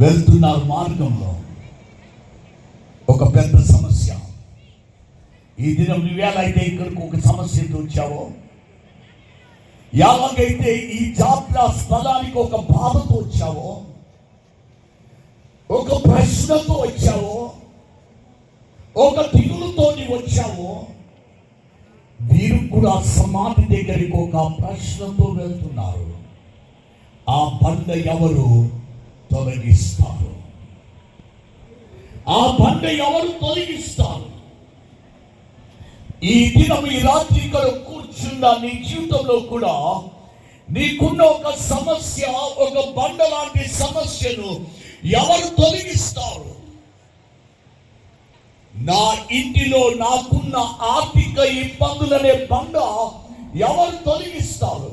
వెళ్తున్నారు మార్గంలో ఒక పెద్ద సమస్య. ఈ దినం నువ్వేలైతే ఇక్కడికి ఒక సమస్యతో వచ్చావో, ఎలాగైతే ఈ జాతర స్థలానికి ఒక బాధతో వచ్చావో, ఒక ప్రశ్నతో వచ్చావో, ఒక దిగులుతో నీవు వచ్చావో, వీరు కూడా సమాధి దగ్గరికి ఒక ప్రశ్నతో వెళ్తున్నారు. ఆ బండ ఎవరు తొలగిస్తారు? ఆ బండ ఎవరు తొలగిస్తారు? ఈ దినం ఈ రాత్రి ఇక్కడ కూర్చున్న నీ జీవితంలో కూడా నీకున్న ఒక సమస్య, ఒక బండ లాంటి సమస్యను ఎవరు తొలగిస్తారు? నా ఇంటిలో నాకున్న ఆర్థిక ఇబ్బందులనే బండ ఎవరు తొలగిస్తారు?